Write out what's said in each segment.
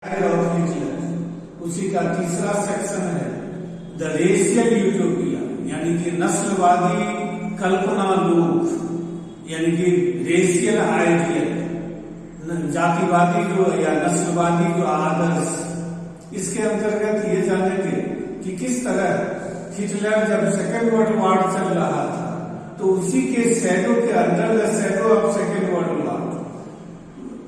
उसी का तीसरा सेक्शन है द रेशियल यूटोपिया, यानी कि नस्लवादी कल्पना लोक, यानी कि रेशियल आइडियल, जातिवादी जो या नस्लवादी जो आदर्श। इसके अंतर्गत ये जानेंगे कि किस तरह हिटलर जब सेकेंड वर्ल्ड वॉर चल रहा था तो उसी के शैडो के under the shadow of second world war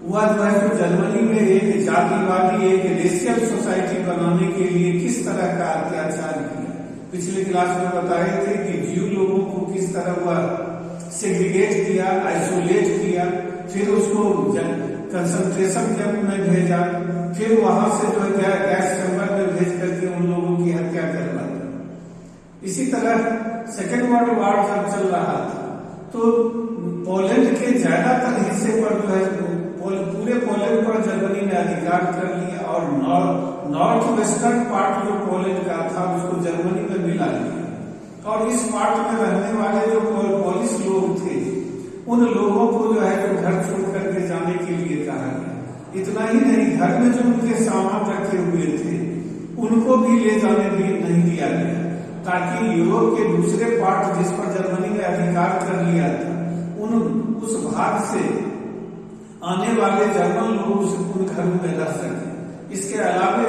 हुआ जो है तो जर्मनी में एक जातिवादी एक रेशियल सोसाइटी बनाने के लिए किस तरह का अत्याचार किया। पिछले क्लास में बताए थे कि ज्यू लोगों को किस तरह वह सेग्रीगेट किया, आइसोलेट किया, फिर उसको कंसंट्रेशन कैंप में भेजा, फिर वहां से जो है गैस चैम्बर में भेज करके उन लोगों की हत्या करवा दी। इसी तरह सेकेंड वर्ल्ड वॉर जब चल रहा था तो पोलैंड के ज्यादातर हिस्से पर जो है पूरे पोलैंड पर जर्मनी ने अधिकार कर लिया और नॉर्थ वेस्टर्न पार्ट जो पोलैंड का था उसको जर्मनी में मिला लिया। और इस पार्ट में रहने वाले जो पोलिश लोग थे उन लोगों को जो है तो घर छोड़ करके जाने के लिए कहा गया। इतना ही नहीं, घर में जो उनके सामान रखे हुए थे उनको भी ले जाने नहीं दिया गया, ताकि यूरोप के दूसरे पार्ट जिस पर जर्मनी ने अधिकार कर लिया था उस भाग से आने वाले जर्मन लोग उन घरों में रह सके। इसके अलावे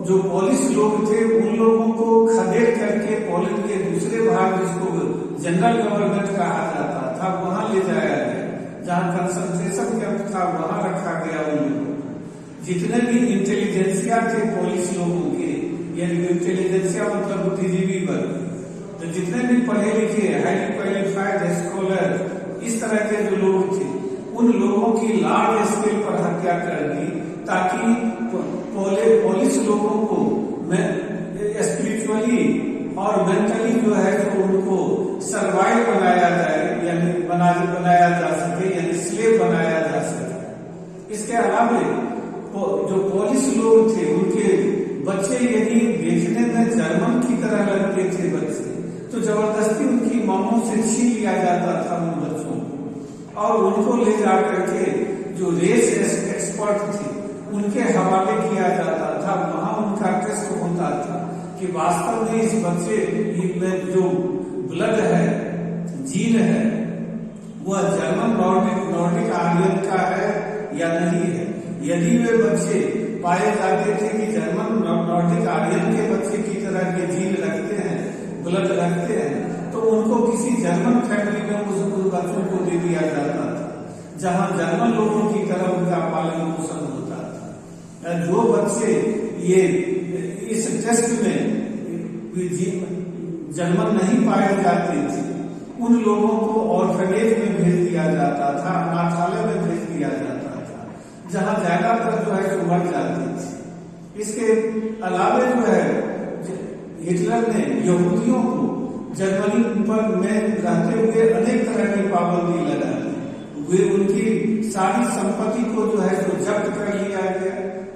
जो पोलिश लोग थे उन लोगों को खदेड़ करके पोलैंड के दूसरे भाग जिसको जनरल गवर्नमेंट कहा जाता था वहां ले जाया गया, जहां कंसंट्रेशन कैंप था वहां रखा गया उन लोगों को। जितने भी इंटेलिजेंसिया थे पोलिश लोगों के, यानी इंटेलिजेंसिया मतलब बुद्धिजीवी वर्ग, तो जितने भी पढ़े लिखे हाईली क्वालिफाइड स्कॉलर इस तरह के जो लोग थे उन लोगों की लार्ज स्केल पर हत्या कर दी, ताकि पोलिश लोगों को स्पिरिचुअली और मेंटली जो है तो उनको सर्वाइव बनाया जाए, यानी बनाया जा सके, यानी स्लेव बनाया जा सके। इसके अलावा जो पोलिश लोग थे उनके बच्चे यदि देखने में जर्मन की तरह लगते थे बच्चे, तो जबरदस्ती उनकी मामों से छीन लिया जाता था उन बच्चों को और उनको ले जा करके जो रेस एक्सपर्ट थे उनके हवाले किया जाता था। वहां उनका टेस्ट होता था कि वास्तव में इस बच्चे में जो ब्लड है, जीन है, वह जर्मन नॉर्डिक आर्यन का है या नहीं है। यदि वे बच्चे पाए जाते थे कि जर्मन नॉर्डिक आर्यन के बच्चे की तरह के जीन रखते हैं, ब्लड रखते हैं, तो उनको किसी जर्मन फैमिली में उस बच्चों को दे दिया जाता था, जहां जर्मन लोगों की तरह उनका पालन पोषण होता था। जो बच्चे ये इस टेस्ट में जर्मन नहीं पाए जाते थे उन लोगों को ऑर्फनेज में भेज दिया जाता था, अनाथालय में भेज दिया जाता था, जहां ज्यादातर जो है तो मर जाते थे। इसके अलावा जो है हिटलर ने यहूदियों को जर्मनी पर में रहते हुए अनेक तरह की पाबंदी लगा दी। वे उनकी सारी संपत्ति को जो है तो जब्त कर लिया गया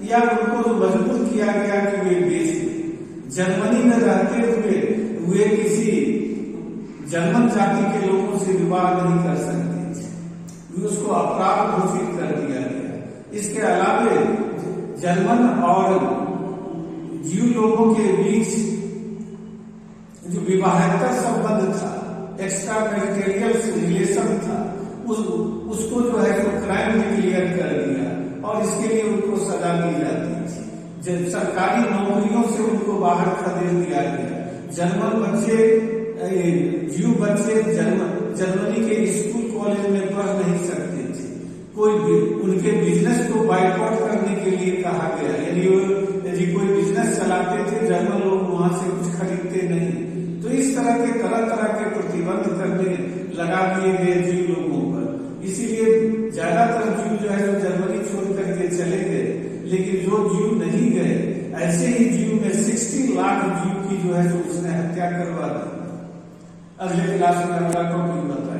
या उनको जो मजबूर किया गया कि वे बेच दें। जर्मनी में रहते हुए वे किसी जर्मन जाति के लोगों से विवाह नहीं कर सकते थे, उसको अपराध घोषित कर दिया गया। इसके अलावा जर्मन और ज्यू लोगों के बीच जो विवाहेतर संबंध था, एक्स्ट्रा मैरिटल रिलेशन था, उसको जो है तो क्राइम डिक्लेयर कर दिया और इसके लिए उनको सजा दी जाती थी। जब सरकारी नौकरियों से उनको बाहर खदेड़ दिया गया। जर्मन बच्चे, ज्यू बच्चे जर्मनी के स्कूल कॉलेज में पढ़ नहीं सकते थे। कोई भी उनके बिजनेस को बाइकआउट करने के लिए कहा गया, यदि कोई बिजनेस चलाते थे जर्मन लोग वहां से कुछ खरीदते नहीं। तो इस तरह के प्रतिबंध करने लगा दिए गए ज्यू लोगों पर। इसीलिए ज्यादातर ज्यू जो है तो जर्मनी छोड़ करके चले गए, लेकिन जो ज्यू नहीं गए, ऐसे ही ज्यू में 60 लाख ज्यू की जो है तो उसने हत्या करवा दी। अगले क्लास में अगला टॉपिक बताया।